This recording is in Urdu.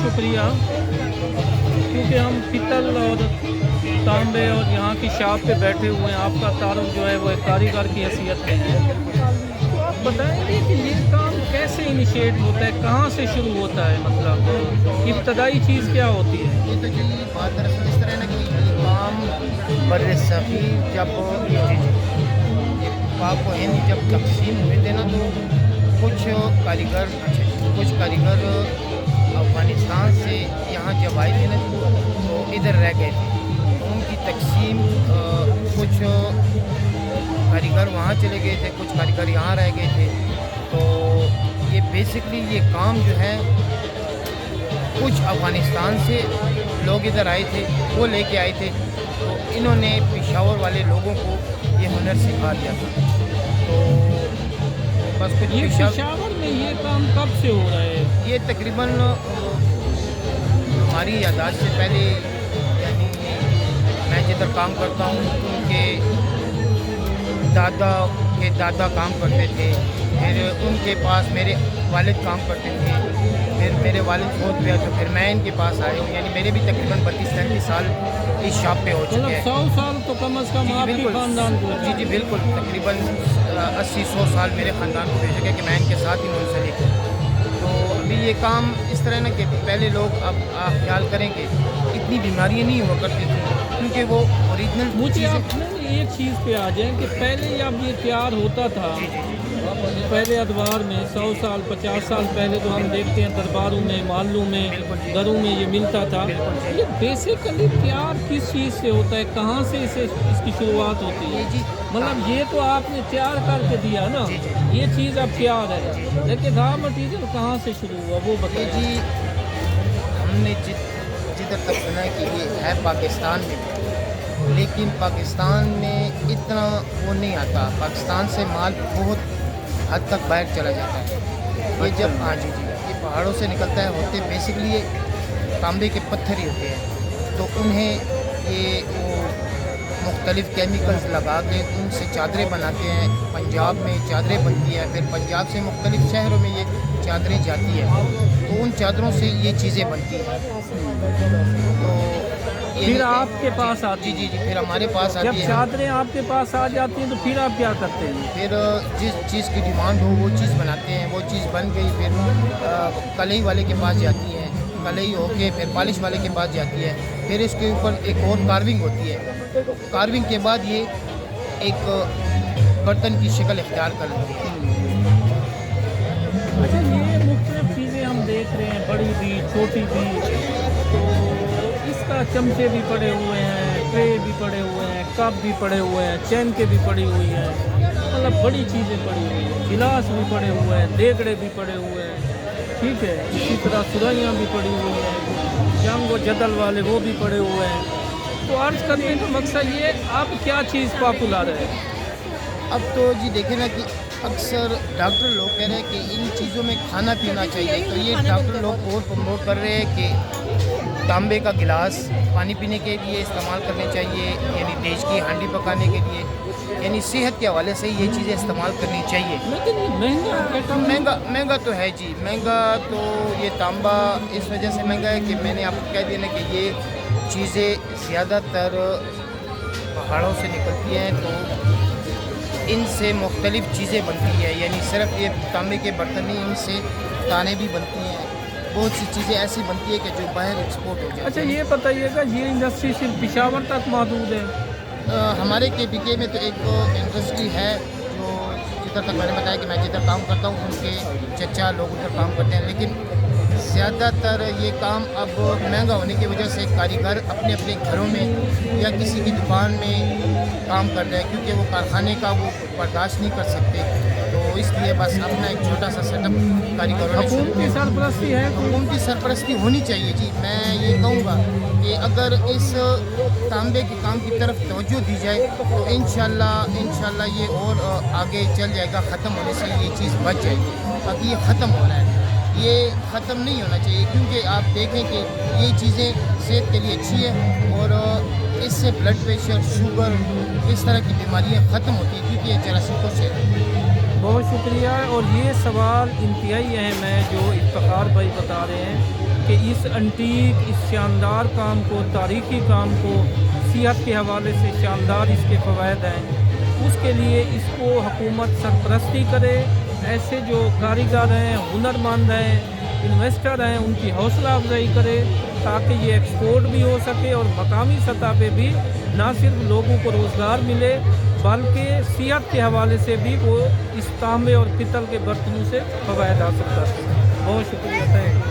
شکریہ، کیونکہ ہم پتل اور تانبے اور یہاں کی شاپ پہ بیٹھے ہوئے ہیں، آپ کا تعارف جو ہے وہ ایک کاریگر کی حیثیت میں ہے، تو آپ بتائیں گے کہ یہ کام کیسے انیشیٹ ہوتا ہے، کہاں سے شروع ہوتا ہے، مطلب ابتدائی چیز کیا ہوتی ہے؟ یہ تو جی بات دراصل اس طرح ہے نا کہ یہ کام بر صغیر جب یہ پاک و ہند جب تقسیم ہوئے تھے نا، تو کچھ کاریگر افغانستان سے یہاں جب آئے تھے نا تو ادھر رہ گئے تھے، تو ان کی تقسیم کچھ کاریگر وہاں چلے گئے تھے، کچھ کاریگر یہاں رہ گئے تھے، تو یہ بیسکلی یہ کام جو ہے کچھ افغانستان سے لوگ ادھر آئے تھے، وہ لے کے آئے تھے، تو انہوں نے پشاور والے لوگوں کو یہ ہنر سکھا دیا تھا، تو بس کچھ یہ پشاور میں یہ کام کب سے ہو رہا ہے؟ یہ تقریباً ہماری یادداشت سے پہلے، یعنی میں جدھر کام کرتا ہوں ان کے دادا کام کرتے تھے، پھر ان کے پاس میرے والد کام کرتے تھے، پھر میرے والد فوت گیا تو پھر میں ان کے پاس آیا ہوں، یعنی میرے بھی تقریباً 32-33 سال اس شاپ پہ ہو چکے ہیں۔ 100 سال تو کم از کم آپ کے خاندان کو؟ جی بالکل، تقریباً 80-100 سال میرے خاندان کو ہو چکے ہیں کہ میں ان کے ساتھ ہی منسلک ہوں۔ تو ابھی یہ کام اس طرح نا کہ پہلے لوگ، اب آپ خیال کریں کہ اتنی بیماریاں نہیں ہوا کرتی تھیں، کیونکہ وہ اوریجنل مجھے چیزیں۔ آپ ایک چیز پہ آ جائیں کہ پہلے جب یہ تیار ہوتا تھا، پہلے ادوار میں 100 سال 50 سال پہلے تو ہم دیکھتے ہیں درباروں میں، محلوں میں، گھروں میں یہ ملتا تھا، یہ بیسیکلی تیار کس چیز سے ہوتا ہے، کہاں سے اس کی شروعات ہوتی ہے؟ مطلب یہ تو آپ نے تیار کر کے دیا نا، یہ چیز اب تیار ہے، لیکن را مٹیریل کہاں سے شروع ہوا وہ بتائیں۔ جی ہم نے جدھر تک سنا ہے کہ یہ ہے پاکستان میں، لیکن پاکستان میں اتنا وہ نہیں آتا، پاکستان سے مال بہت حد تک باہر چلا جاتا ہے۔ یہ جب جی یہ پہاڑوں سے نکلتا ہے، ہوتے بیسکلی یہ تانبے کے پتھر ہی ہوتے ہیں، تو انہیں یہ وہ مختلف کیمیکلز لگا کے ان سے چادریں بناتے ہیں، پنجاب میں چادریں بنتی ہیں، پھر پنجاب سے مختلف شہروں میں یہ چادریں جاتی ہیں، تو ان چادروں سے یہ چیزیں بنتی ہیں، تو پھر آپ کے پاس آتی جی پھر ہمارے پاس آتی جب ہے۔ چادریں آپ کے پاس آ جاتی ہیں تو پھر آپ کیا کرتے ہیں؟ پھر جس چیز کی ڈیمانڈ ہو وہ چیز بناتے ہیں، وہ چیز بن گئی پھر کلئی والے کے پاس جاتی ہے، کلئی ہو کے پھر پالش والے کے پاس جاتی ہے، پھر اس کے اوپر ایک اور کارونگ ہوتی ہے، کارونگ کے بعد یہ ایک برتن کی شکل اختیار کر لیتی ہے۔ اچھا، یہ مختلف چیزیں ہم دیکھ رہے ہیں، بڑی بھی چھوٹی بھی، تو اس کا چمچے بھی پڑے ہوئے ہیں، ٹرے بھی پڑے ہوئے ہیں، کپ بھی پڑے ہوئے ہیں، چین کے بھی پڑی ہوئی ہیں، مطلب بڑی چیزیں پڑی ہوئی ہیں، گلاس بھی پڑے ہوئے ہیں، دیگڑے بھی پڑے ہوئے ہیں، ٹھیک ہے، اسی طرح سرائیاں بھی پڑی ہوئی ہیں، جنگ و جدل والے وہ بھی پڑے ہوئے ہیں، تو عرض کرنے کا مقصد یہ اب کیا چیز پاپولر ہے؟ اب تو جی دیکھیں نا کہ اکثر ڈاکٹر لوگ کہہ رہے ہیں کہ ان چیزوں میں کھانا پینا چاہیے، تو یہ ڈاکٹر لوگ اور پروموٹ کر رہے ہیں کہ تانبے کا گلاس پانی پینے کے لیے استعمال کرنے چاہیے، یعنی دیش کی ہانڈی پکانے کے لیے، یعنی صحت کے حوالے سے یہ چیزیں استعمال کرنی چاہیے۔ لیکن یہ مہنگا تو ہے جی، مہنگا تو یہ تانبا اس وجہ سے مہنگا ہے کہ میں نے آپ کو کہہ دیا نا کہ یہ چیزیں زیادہ تر پہاڑوں سے نکلتی ہیں، تو ان سے مختلف چیزیں بنتی ہیں، یعنی صرف یہ تانبے کے برتن نہیں، ان سے تانے بھی بنتی ہیں، بہت سی چیزیں ایسی بنتی ہیں کہ جو باہر ایکسپورٹ ہو جاتی ہیں۔ اچھا، یہ بتائیے گا یہ انڈسٹری صرف پشاور تک محدود ہے؟ ہمارے KPK میں تو ایک انڈسٹری ہے، جو جدھر تک میں نے بتایا کہ میں جدھر کام کرتا ہوں ان کے چچا لوگ ادھر کام کرتے ہیں، لیکن زیادہ تر یہ کام اب مہنگا ہونے کی وجہ سے کاریگر اپنے اپنے گھروں میں یا کسی کی دکان میں کام کر رہے ہیں، کیونکہ وہ کارخانے کا وہ برداشت نہیں کر سکتے، تو اس لیے بس اپنا ایک چھوٹا سا سیٹ اپ کاریگروں نے شروع حکومتی سرپرستی ہے؟ حکومتی سرپرستی ہونی چاہیے جی، میں یہ کہوں گا کہ اگر اس تانبے کے کام کی طرف توجہ دی جائے تو انشاءاللہ یہ اور آگے چل جائے گا، ختم ہونے سے یہ چیز بچ جائے گی، باقی یہ ختم ہو رہا ہے، یہ ختم نہیں ہونا چاہیے، کیونکہ آپ دیکھیں کہ یہ چیزیں صحت کے لیے اچھی ہے، اور اس سے بلڈ پریشر، شوگر، اس طرح کی بیماریاں ختم ہوتی ہیں، کیونکہ یہ جراثیم کش ہے۔ بہت شکریہ. اور یہ سوال انتہائی اہم ہے جو افتخار بھائی بتا رہے ہیں کہ اس انٹیک، اس شاندار کام کو، تاریخی کام کو صحت کے حوالے سے شاندار اس کے فوائد ہیں، اس کے لیے اس کو حکومت سرپرستی کرے. ایسے جو کاریگر ہیں، ہنرمند ہیں، انویسٹر ہیں، ان کی حوصلہ افزائی کرے تاکہ یہ ایکسپورٹ بھی ہو سکے اور مقامی سطح پہ بھی نہ صرف لوگوں کو روزگار ملے بلکہ صحت کے حوالے سے بھی وہ اس تانبے اور پتل کے برتنوں سے فوائد حاصل کر سکے. بہت شکریہ. Thank you.